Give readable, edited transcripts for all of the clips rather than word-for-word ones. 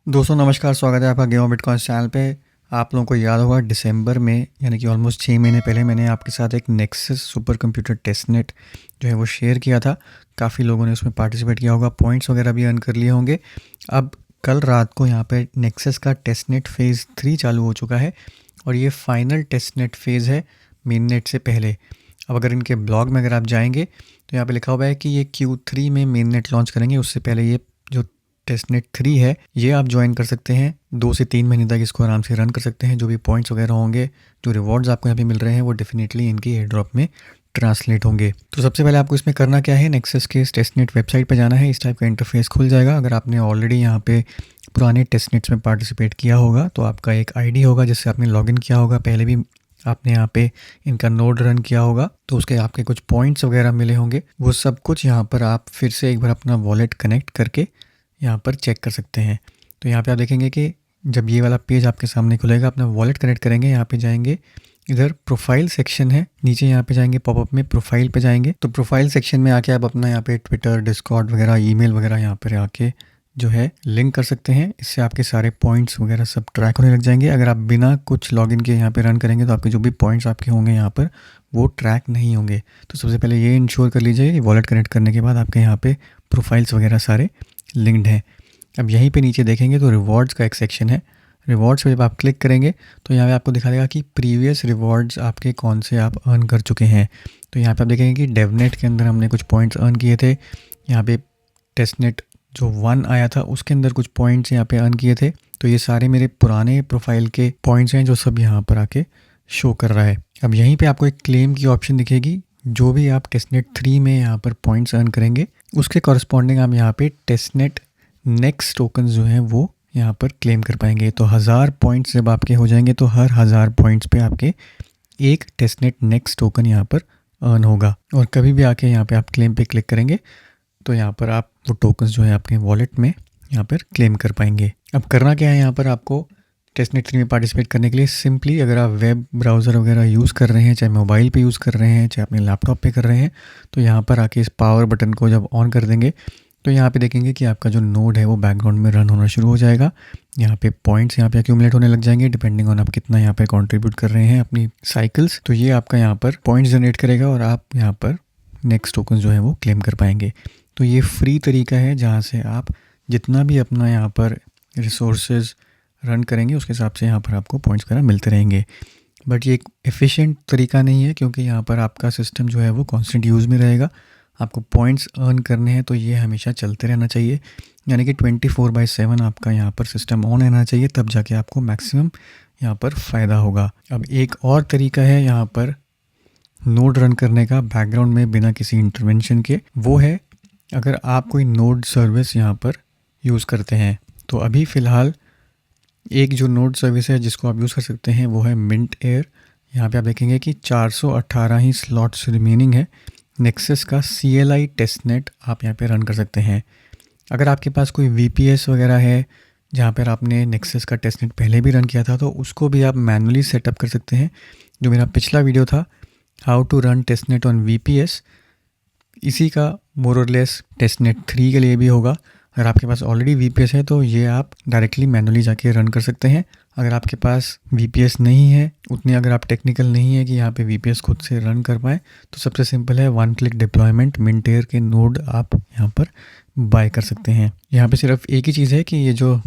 दोस्तों नमस्कार, स्वागत है आपका गेम ऑफ बिटकॉइंस चैनल पे। आप लोगों को याद होगा दिसंबर में यानी कि ऑलमोस्ट 6 महीने पहले मैंने आपके साथ एक नेक्सस सुपर कंप्यूटर टेस्टनेट जो है वो शेयर किया था। काफ़ी लोगों ने उसमें पार्टिसिपेट किया होगा, पॉइंट्स वगैरह भी अर्न कर लिए होंगे। अब कल रात को यहाँ पे नेक्सस का टेस्टनेट फ़ेज़ 3 चालू हो चुका है और ये फाइनल टेस्टनेट फ़ेज़ है मेन नेट से पहले। अब अगर इनके ब्लॉग में अगर आप जाएंगे तो यहाँ पे लिखा हुआ है कि ये Q3 में मेन नेट लॉन्च करेंगे। उससे पहले ये जो टेस्टनेट 3 है ये आप ज्वाइन कर सकते हैं। 2 से 3 महीने तक इसको आराम से रन कर सकते हैं। जो भी पॉइंट्स वगैरह होंगे, जो रिवॉर्ड्स आपको यहाँ पे मिल रहे हैं, वो डेफिनेटली इनकी एयर ड्रॉप में ट्रांसलेट होंगे। तो सबसे पहले आपको इसमें करना क्या है, नेक्सस के टेस्टनेट वेबसाइट पे जाना है। इस टाइप का इंटरफेस खुल जाएगा। अगर आपने ऑलरेडी यहाँ पे पुराने टेस्टनेट्स में पार्टिसिपेट किया होगा तो आपका एक आईडी होगा जिससे आपने लॉगिन किया होगा। पहले भी आपने यहाँ पे इनका नोड रन किया होगा तो उसके आपके कुछ पॉइंट्स वगैरह मिले होंगे। वो सब कुछ यहाँ पर आप फिर से एक बार अपना वॉलेट कनेक्ट करके यहाँ पर चेक कर सकते हैं। तो यहाँ पे आप देखेंगे कि जब ये वाला पेज आपके सामने खुलेगा, अपना वॉलेट कनेक्ट करेंगे, यहाँ पे जाएंगे, इधर प्रोफाइल सेक्शन है, नीचे यहाँ पे जाएंगे, पॉपअप में प्रोफाइल पे जाएंगे। तो प्रोफाइल सेक्शन में आके आप अपना यहाँ पे ट्विटर, डिस्कॉर्ड वगैरह, ईमेल वगैरह यहाँ पर आके जो है लिंक कर सकते हैं। इससे आपके सारे पॉइंट्स वगैरह सब ट्रैक होने लग जाएंगे। अगर आप बिना कुछ लॉगिन के यहाँ पे रन करेंगे तो आपके जो भी पॉइंट्स आपके होंगे यहाँ पर वो ट्रैक नहीं होंगे। तो सबसे पहले ये इंश्योर कर लीजिए कि वॉलेट कनेक्ट करने के बाद आपके यहाँ पे प्रोफाइल्स वगैरह सारे लिंक्ड हैं। अब यहीं पे नीचे देखेंगे तो रिवॉर्ड्स का एक सेक्शन है। रिवॉर्ड्स पे जब आप क्लिक करेंगे तो यहाँ पे आपको दिखा देगा कि प्रीवियस रिवॉर्ड्स आपके कौन से आप अर्न कर चुके हैं। तो यहाँ पे आप देखेंगे कि डेवनेट के अंदर हमने कुछ पॉइंट्स अर्न किए थे। यहाँ पे टेस्टनेट जो 1 आया था उसके अंदर कुछ पॉइंट्स यहाँ पे अर्न किए थे। तो ये सारे मेरे पुराने प्रोफाइल के पॉइंट्स हैं जो सब यहाँ पर आके शो कर रहा है। अब यहीं पे आपको एक क्लेम की ऑप्शन दिखेगी। जो भी आप टेस्टनेट 3 में यहाँ पर पॉइंट्स अर्न करेंगे उसके कॉरस्पॉन्डिंग आप यहाँ पे टेस्टनेट नेक्स्ट टोकन जो हैं वो यहाँ पर क्लेम कर पाएंगे। तो 1000 पॉइंट्स जब आपके हो जाएंगे तो हर 1000 पॉइंट्स पे आपके एक टेस्टनेट नेक्स्ट टोकन यहाँ पर अर्न होगा। और कभी भी आके यहाँ पे आप क्लेम पे क्लिक करेंगे तो यहाँ पर आप वो टोकन्स जो है आपके वॉलेट में यहाँ पर क्लेम कर पाएंगे। अब करना क्या है, यहाँ पर आपको टेस्टनेट 3 में पार्टिसिपेट करने के लिए सिंपली अगर आप वेब ब्राउज़र वगैरह यूज़ कर रहे हैं, चाहे मोबाइल पे यूज़ कर रहे हैं, चाहे अपने लैपटॉप पे कर रहे हैं, तो यहाँ पर आके इस पावर बटन को जब ऑन कर देंगे तो यहाँ पे देखेंगे कि आपका जो नोड है वो बैकग्राउंड में रन होना शुरू हो जाएगा। यहाँ पे पॉइंट्स यहाँ पे एक्यूमुलेट होने लग जाएंगे डिपेंडिंग ऑन आप कितना यहाँ पे कंट्रीब्यूट कर रहे हैं अपनी साइकिल्स। तो ये आपका यहाँ पर पॉइंट्स जनरेट करेगा और आप यहाँ पर नेक्स्ट टोकन जो है वो क्लेम कर पाएंगे। तो ये फ्री तरीका है जहाँ से आप जितना भी अपना यहाँ पर रिसोर्सेज रन करेंगे उसके हिसाब से यहाँ पर आपको पॉइंट्स वगैरह मिलते रहेंगे। बट ये एक एफिशिएंट तरीका नहीं है क्योंकि यहाँ पर आपका सिस्टम जो है वो कॉन्स्टेंट यूज़ में रहेगा। आपको पॉइंट्स अर्न करने हैं तो ये हमेशा चलते रहना चाहिए, यानी कि 24/7 आपका यहाँ पर सिस्टम ऑन रहना चाहिए, तब जाके आपको मैक्सिमम यहाँ पर फ़ायदा होगा। अब एक और तरीका है यहाँ पर नोड रन करने का बैकग्राउंड में बिना किसी इंटरवेंशन के, वो है अगर आप कोई नोड सर्विस यहाँ पर यूज़ करते हैं। तो अभी फ़िलहाल एक जो नोड सर्विस है जिसको आप यूज़ कर सकते हैं वो है मिंट एयर। यहाँ पे आप देखेंगे कि 418 ही स्लॉट्स रिमेनिंग है। नेक्सस का CLI टेस्टनेट आप यहाँ पे रन कर सकते हैं। अगर आपके पास कोई VPS वगैरह है जहाँ पर आपने नेक्सस का टेस्टनेट पहले भी रन किया था तो उसको भी आप मैनुअली सेटअप कर सकते हैं। जो मेरा पिछला वीडियो था how to run testnet on VPS, इसी का मोर और लेस टेस्टनेट 3 के लिए भी होगा। अगर आपके पास ऑलरेडी VPS है तो ये आप डायरेक्टली मैनुअली जाके रन कर सकते हैं। अगर आपके पास VPS नहीं है, उतनी अगर आप टेक्निकल नहीं है कि यहाँ पे VPS खुद से रन कर पाएँ, तो सबसे सिंपल है 1 क्लिक डिप्लॉयमेंट मिंट एयर के नोड आप यहाँ पर बाय कर सकते हैं। यहाँ पे सिर्फ एक ही चीज़ है कि ये जो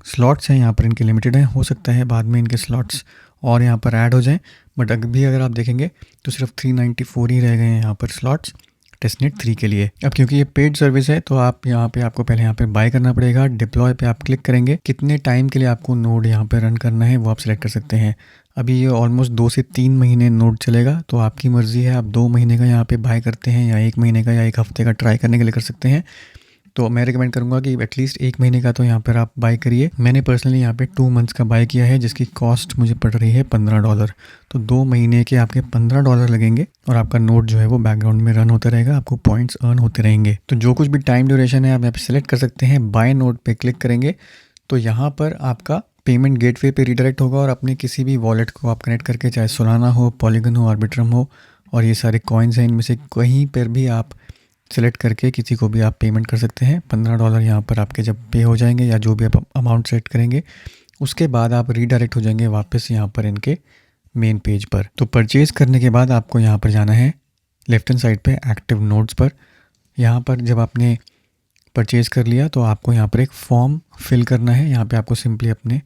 स्लॉट्स हैं यहाँ पर इनके लिमिटेड हैं। हो सकता है बाद में इनके स्लॉट्स और यहाँ पर ऐड हो जाएँ, बट अभी अगर आप देखेंगे तो सिर्फ 394 ही रह गए हैं यहाँ पर स्लॉट्स टेस्टनेट 3 के लिए। अब क्योंकि ये पेड सर्विस है तो आप यहाँ पे आपको पहले यहाँ पे बाय करना पड़ेगा। डिप्लॉय पे आप क्लिक करेंगे, कितने टाइम के लिए आपको नोड यहाँ पे रन करना है वो आप सेलेक्ट कर सकते हैं। अभी ये ऑलमोस्ट 2 से 3 महीने नोड चलेगा, तो आपकी मर्ज़ी है आप 2 महीने का यहाँ पे बाय करते हैं या 1 महीने का या 1 हफ्ते का ट्राई करने के लिए कर सकते हैं। तो मैं रिकमेंड करूँगा कि एटलीस्ट 1 महीने का तो यहाँ पर आप बाय करिए। मैंने पर्सनली यहाँ पे 2 मंथ्स का बाय किया है जिसकी कॉस्ट मुझे पड़ रही है $15। तो 2 महीने के आपके $15 लगेंगे और आपका नोड जो है वो बैकग्राउंड में रन होता रहेगा, आपको पॉइंट्स अर्न होते रहेंगे। तो जो कुछ भी टाइम ड्यूरेशन है आप यहाँ पे सेलेक्ट कर सकते हैं। बाय नोड पे क्लिक करेंगे तो यहाँ पर आपका पेमेंट गेटवे पे रिडायरेक्ट होगा और अपने किसी भी वॉलेट को आप कनेक्ट करके, चाहे सोलाना हो, पॉलीगन हो, आर्बिट्रम हो, और ये सारे कॉइन्स हैं, इनमें से कहीं पर भी आप सेलेक्ट करके किसी को भी आप पेमेंट कर सकते हैं। $15 यहाँ पर आपके जब पे हो जाएंगे या जो भी आप अमाउंट सेलेक्ट करेंगे, उसके बाद आप रीडायरेक्ट हो जाएंगे वापस यहाँ पर इनके मेन पेज पर। तो परचेज़ करने के बाद आपको यहाँ पर जाना है लेफ्ट हैंड साइड पे एक्टिव नोड्स पर। यहाँ पर जब आपने परचेज़ कर लिया तो आपको यहाँ पर एक फॉर्म फिल करना है। यहाँ पे आपको सिंपली अपने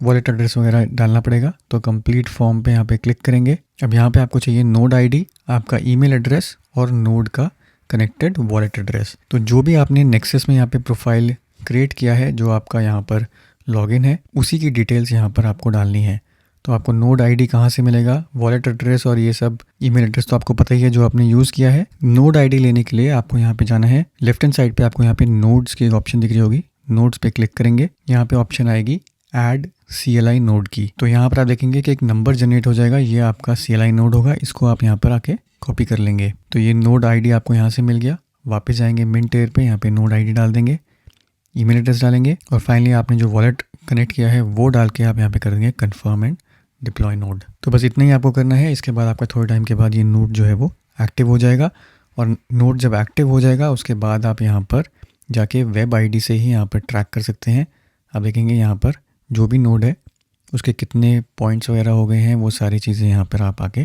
वॉलेट एड्रेस वगैरह डालना पड़ेगा। तो कंप्लीट फॉर्म पे यहाँ पे क्लिक करेंगे। अब यहाँ पे आपको चाहिए नोड आईडी, आपका ईमेल एड्रेस और नोड का कनेक्टेड वॉलेट एड्रेस। तो जो भी आपने नेक्सस में यहाँ पे प्रोफाइल क्रिएट किया है, जो आपका यहाँ पर लॉगिन है, उसी की डिटेल्स यहाँ पर आपको डालनी है। तो आपको नोड आईडी कहाँ से मिलेगा, वॉलेट एड्रेस और ये सब ईमेल एड्रेस तो आपको पता ही है जो आपने यूज़ किया है। नोड आईडी लेने के लिए आपको यहाँ पे जाना है लेफ्ट हैंड साइड पे, आपको यहाँ पे नोड्स की एक ऑप्शन दिख रही होगी। नोड्स पे क्लिक करेंगे, यहाँ पे ऑप्शन आएगी ऐड CLI नोड की। तो यहाँ पर आप देखेंगे कि एक नंबर जनरेट हो जाएगा, ये आपका CLI नोड होगा। इसको आप यहाँ पर आके कॉपी कर लेंगे। तो ये नोड आईडी आपको यहाँ से मिल गया। वापस जाएंगे मिंट एयर पे, यहाँ पे नोड आईडी डाल देंगे, ईमेल एड्रेस डालेंगे और फाइनली आपने जो वॉलेट कनेक्ट किया है वो डाल के आप यहाँ पे कर देंगे कन्फर्म एंड डिप्लॉय नोड। तो बस इतना ही आपको करना है। इसके बाद आपका थोड़े टाइम के बाद ये नोड जो है वो एक्टिव हो जाएगा। और नोड जब एक्टिव हो जाएगा उसके बाद आप यहाँ पर जाके वेब आईडी से ही यहाँ पर ट्रैक कर सकते हैं। आप देखेंगे यहाँ पर जो भी नोड है उसके कितने पॉइंट्स वगैरह हो गए हैं, वो सारी चीज़ें यहाँ पर आप आके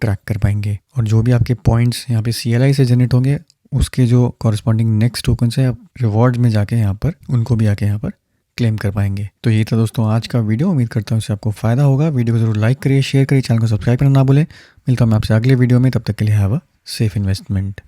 ट्रैक कर पाएंगे। और जो भी आपके पॉइंट्स यहाँ पे CLI से जनरेट होंगे, उसके जो कॉरस्पॉन्डिंग नेक्स्ट टोकन्स है, आप रिवॉर्ड्स में जाके यहाँ पर उनको भी आके यहाँ पर क्लेम कर पाएंगे। तो ये था दोस्तों आज का वीडियो। उम्मीद करता हूँ इससे आपको फ़ायदा होगा। वीडियो को ज़रूर लाइक करिए, शेयर करिए, चैनल को सब्सक्राइब करना ना भूलें। मिलता हूँ मैं आपसे अगले वीडियो में, तब तक के लिए हैव अ सेफ इन्वेस्टमेंट।